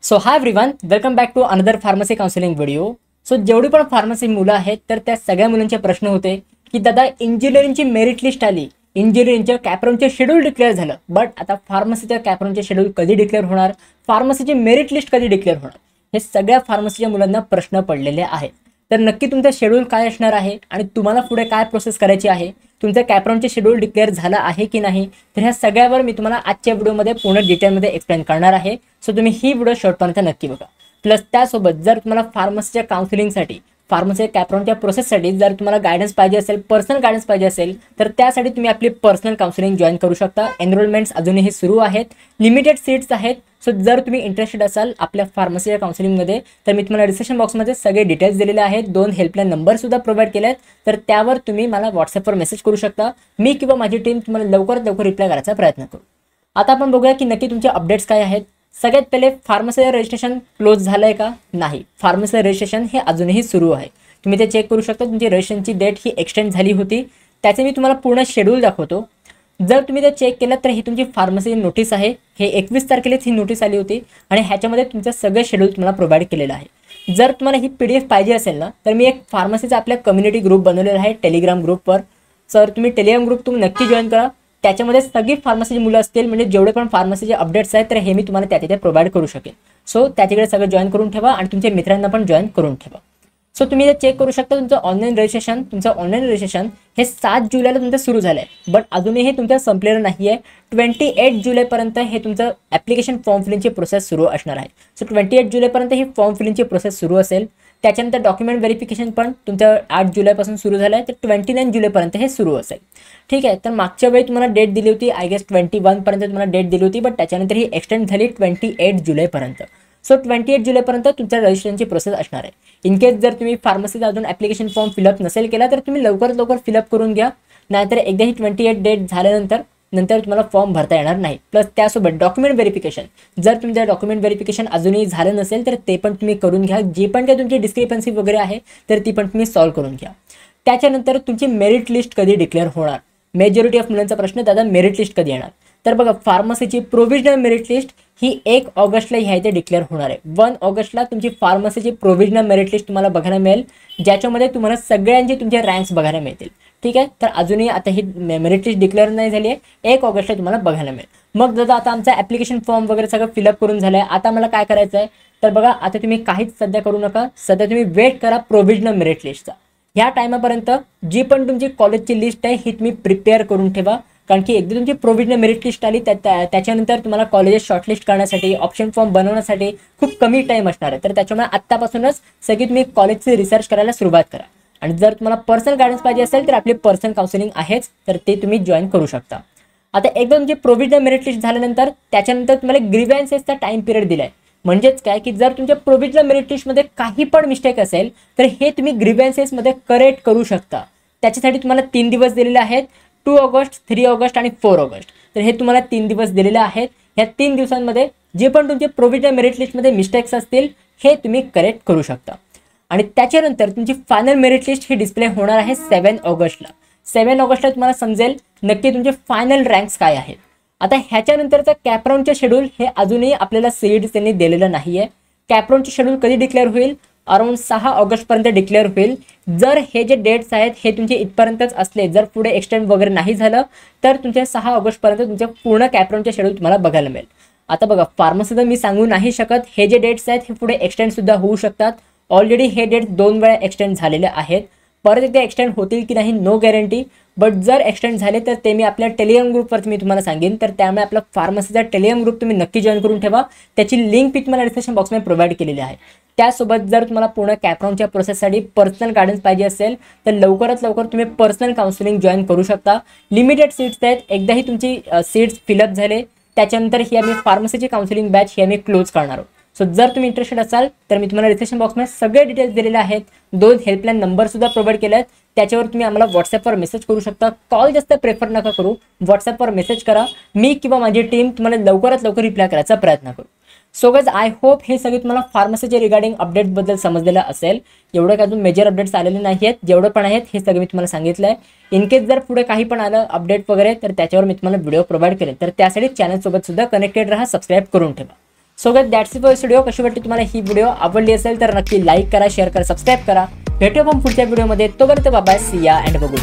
So hi everyone, welcome back to another pharmacy counselling video. So जेवढी पण pharmacy मुलं आहेत तर त्या सगळ्या मुलांचे प्रश्न होते की दादा इंजिनिअरिंगची मेरिट लिस्ट आली, इंजिनिअरिंगच्या कॅपराउंडचे शेड्यूल डिक्लेअर झालं, बट आता फार्मसीच्या कॅपराउंडचे शेड्यूल कधी डिक्लेअर होणार, फार्मसीची मेरिट लिस्ट कधी डिक्लेअर होणार, हे सगळ्या फार्मसीच्या मुलांना प्रश्न पडलेले आहेत. तर नक्की तुमचं शेड्यूल काय असणार आहे आणि तुम्हाला पुढे काय प्रोसेस करायची आहे, तुमचं कॅपराउंडचे शेड्यूल डिक्लेअर झालं आहे की नाही, तर ह्या सगळ्यावर मी तुम्हाला आजच्या व्हिडिओमध्ये पूर्ण डिटेलमध्ये एक्सप्लेन करणार आहे. सो तुम्ही ही व्हिडिओ शेवटपर्यंत नक्की बघा. प्लस त्यासोबत जर तुम्हाला फार्मसीच्या काउन्सिलिंगसाठी, फार्मसी कॅपराउंडच्या प्रोसेससाठी जर तुम्हाला गायडन्स पाहिजे असेल, पर्सनल गायडन्स पाहिजे असेल, तर त्यासाठी तुम्ही आपली पर्सनल काउन्सिलिंग जॉईन करू शकता. एनरोलमेंट्स अजूनही सुरू आहेत, लिमिटेड सीट्स आहेत. सो जर तुम्ही इंटरेस्टेड असाल आपल्या फार्मसीच्या काउन्सिलिंगमध्ये तर मी तुम्हाला डिस्क्रिप्शन बॉक्समध्ये सगळे डिटेल्स दिलेले आहेत. 2 हेल्पलाईन नंबरसुद्धा प्रोव्हाइड केले आहेत, तर त्यावर तुम्ही मला व्हॉट्सअपवर मेसेज करू शकता. मी किंवा माझी टीम तुम्हाला लवकरात लवकर रिप्लाय करायचा प्रयत्न करू. आता आपण बघूया की नक्की तुमचे अपडेट्स काय आहेत. सगळ्यात पहिले फार्मसीचं रजिस्ट्रेशन क्लोज झालं आहे का? नाही, फार्मसीचं रजिस्ट्रेशन हे अजूनही सुरू आहे. तुम्ही ते चेक करू शकता. तुमची रजिस्ट्रेशनची डेट ही एक्सटेंड झाली होती, त्याचे मी तुम्हाला पूर्ण शेड्यूल दाखवतो. जर तुम्ही ते चेक केलं तर ही तुमची फार्मसी नोटीस आहे. हे 21 तारखेलाच ही नोटीस आली होती आणि ह्याच्यामध्ये तुमचं सगळं शेड्यूल तुम्हाला प्रोव्हाइड केलेलं आहे. जर तुम्हाला ही PDF पाहिजे असेल ना, तर मी एक फार्मसीचा आपल्या कम्युनिटी ग्रुप बनवलेला आहे टेलिग्राम ग्रुपवर. सर तुम्ही टेलिग्राम ग्रुप तुम्ही नक्की जॉईन करा. त्याच्यामध्ये सगळी फार्मसीची मुलं असतील, म्हणजे जेवढे पण फार्मसीचे अपडेट्स आहेत तर हे मी तुम्हाला त्या तिथे प्रोव्हाइड करू शकेन. सो त्याच्याकडे सगळं जॉईन करून ठेवा आणि तुमच्या मित्रांना पण जॉईन करून ठेवा. सो तुम्ही ते चेक करू शकता. तुमचं ऑनलाईन रजिस्ट्रेशन हे 7 जुलैला तुमचं सुरू झालं आहे, बट अजूनही तुमचं संपलेलं नाही आहे. 28 जुलैपर्यंत हे तुमचं ॲप्लिकेशन फॉर्म फिलिंगची प्रोसेस सुरू असणार आहे. सो 28 जुलैपर्यंत ही फॉर्म फिलिंगची प्रोसेस सुरू असेल. त्याच्यानंतर डॉक्युमेंट व्हेरिफिकेशन पण तुमचं 8 जुलैपासून सुरू झालं आहे, तर 29 जुलैपर्यंत हे सुरू असेल. ठीक आहे. तर मागच्या वेळी तुम्हाला डेट दिली होती, आय गेस 21 पर्यंत तुम्हाला डेट दिली होती, बट त्याच्यानंतर ही एक्सटेंड झाली 28 जुलैपर्यंत. सो 28 जुलैपर्यंत तुमच्या रजिस्ट्रेशनची प्रोसेस असणार आहे. इन केस जर तुम्ही फार्मसीचा अजून ॲप्लिकेशन फॉर्म फिलअप नसेल केला तर तुम्ही लवकरात लवकर फिलअप करून घ्या, नाहीतर एकदा ही 28 डेट झाल्यानंतर तुम्हाला फॉर्म भरता येणार नाही. प्लस त्यासोबत डॉक्युमेंट व्हेरिफिकेशन, जर तुमचं डॉक्युमेंट व्हेरिफिकेशन अजूनही झालं नसेल तर ते पण तुम्ही करून घ्या. जी पण काही तुमची डिस्क्रिपन्सी वगैरे आहे तर ती पण तुम्ही सॉल्व्ह करून घ्या. त्याच्यानंतर तुमची मेरिट लिस्ट कधी डिक्लेअर होणार? मेजॉरिटी ऑफ मुलांचा प्रश्न, दादा मेरिट लिस्ट कधी येणार? तर बघा, फार्मसीची प्रोव्हिजनल मेरिट लिस्ट ही 1 ऑगस्टला ह्या इथे डिक्लेअर होणार आहे. 1 ऑगस्टला तुमची फार्मसीची प्रोव्हिजनल मेरिट लिस्ट तुम्हाला बघायला मिळेल, ज्याच्यामध्ये तुम्हाला सगळ्यांचे तुमचे रँक्स बघायला मिळतील. ठीक आहे. तर अजूनही आता ही मेरिट लिस्ट डिक्लेअर नाही झाली आहे, 1 ऑगस्टला तुम्हाला बघायला मिळेल. मग दादा आता आमचा ॲप्लिकेशन फॉर्म वगैरे सगळं फिलअप करून झालं आहे, आता मला काय करायचं आहे? तर बघा, आता तुम्ही काहीच सध्या करू नका. सध्या तुम्ही वेट करा प्रोव्हिजनल मेरिट लिस्टचा. ह्या टायमापर्यंत जी पण तुमची कॉलेजची लिस्ट आहे ही तुम्ही प्रिपेअर करून ठेवा, कारण की एकदा तुमची प्रोव्हिजनल मेरिट लिस्ट आली त्याच्यानंतर तुम्हाला कॉलेजेस शॉर्टलिस्ट करण्यासाठी, ऑप्शन फॉर्म बनवण्यासाठी खूप कमी टाईम असणार आहे. तर त्याच्यामुळे आत्तापासूनच सगळी तुम्ही कॉलेजची रिसर्च करायला सुरुवात करा. आणि जर तुम्हाला पर्सनल गायडन्स पाहिजे असेल तर आपली पर्सनल काउन्सिलिंग आहेच, तर ते तुम्ही जॉईन करू शकता. आता एकदा तुमची प्रोव्हिजनल मेरिट लिस्ट झाल्यानंतर त्याच्यानंतर तुम्हाला ग्रीव्हन्सेसचा टाईम पिरियड दिला आहे. म्हणजेच काय की जर तुमच्या प्रोव्हिजनल मेरिट लिस्टमध्ये काही पण मिस्टेक असेल तर हे तुम्ही ग्रीव्हन्सेसमध्ये करेक्ट करू शकता. त्याच्यासाठी तुम्हाला 3 दिवस दिलेले आहेत, 2 ऑगस्ट, 3 ऑगस्ट आणि 4 ऑगस्ट. तर हे तुम्हाला 3 दिवस दिलेले आहेत. ह्या 3 दिवसांमध्ये जे पण तुमचे प्रोव्हिजनल मेरिट लिस्टमध्ये मिस्टेक्स असतील हे तुम्ही करेक्ट करू शकता. आणि त्याच्यानंतर तुमची फायनल मेरिट लिस्ट ही डिस्प्ले होणार आहे 7 ऑगस्टला. 7 ऑगस्टला तुम्हाला समजेल नक्की तुमचे फायनल रँक्स काय आहेत. आता ह्याच्यानंतरचं कॅपराउंडचे शेड्यूल हे अजूनही आपल्याला CET त्यांनी दिलेलं नाही आहे. कॅपराउंडचे शेड्यूल कधी डिक्लेअर होईल? अराउंड 6 ऑगस्टपर्यंत डिक्लेअर होईल. जर हे जे डेट्स आहेत हे तुमचे इथपर्यंतच असले, जर पुढे एक्सटेंड वगैरे नाही झालं तर तुमच्या 6 ऑगस्टपर्यंत तुमच्या पूर्ण कॅपराउंडचे शेड्यूल तुम्हाला बघायला मिळेल. आता बघा, फार्मसीचं मी सांगू नाही शकत, हे जे डेट्स आहेत हे पुढे एक्सटेंडसुद्धा होऊ शकतात. ऑलरेडी हे डेट्स 2 वेळा एक्सटेंड झालेले आहेत. परत एकदा एक्सटेंड होतील की नाही नो गॅरंटी, बट जर एक्सटेंड झाले तर ते मी आपल्या टेलिग्राम ग्रुपवरती मी तुम्हाला सांगेन. तर त्यामुळे आपला फार्मसीचा टेलिग्राम ग्रुप तुम्ही नक्की जॉईन करून ठेवा. त्याची लिंक मी तुम्हाला डिस्क्रिप्शन बॉक्समध्ये प्रोव्हाइड केलेली आहे. त्यासोबत जर तुम्हाला पूर्ण कॅपराउंडच्या प्रोसेससाठी पर्सनल गायडन्स पाहिजे असेल तर लवकरात लवकर तुम्ही पर्सनल काउन्सिलिंग जॉईन करू शकता. लिमिटेड सीट्स आहेत. एकदाही तुमची सीट्स फिलअप झाले त्याच्यानंतर ही आम्ही फार्मसीची काउन्सिलिंग बॅच ही आम्ही क्लोज करणार आहोत. सो जर तुम्ही इंटरेस्टेड असाल तर मी तुम्हाला डिस्क्रिप्शन बॉक्समध्ये सगळे डिटेल्स दिलेले आहेत. 2 हेल्पलाईन नंबरसुद्धा प्रोव्हाइड केले आहेत, त्याच्यावर तुम्ही आम्हाला व्हॉट्सअपवर मेसेज करू शकता. कॉल जास्त प्रेफर नका करू, व्हॉट्सअपवर मेसेज करा. मी किंवा माझी टीम तुम्हाला लवकरात लवकर रिप्लाय करायचा प्रयत्न करू. सो गाइस, आय होप हे सगळे तुम्हाला फार्मसीचे रिगार्डिंग अपडेट्सबद्दल समजलेलं असेल. एवढं काय अजून मेजर अपडेट्स आलेले नाही आहेत, जेवढं पण आहेत हे सगळं मी तुम्हाला सांगितलं आहे. इन केस जर पुढे काही पण आलं अपडेट वगैरे तर त्याच्यावर मी तुम्हाला व्हिडिओ प्रोव्हाइड करेन. तर त्यासाठी चॅनलसोबत सुद्धा कनेक्टेड राहा, सबस्क्राईब करून ठेवा. So guys that's it for video. कशी वाटली तुम्हाला ही व्हिडिओ? आवडली असेल तर नक्की लाईक करा, शेअर करा, सबस्क्राईब करा. भेटू आपण पुढच्या व्हिडिओमध्ये. तोपर्यंत बाय बाय, सी या अँड बघू.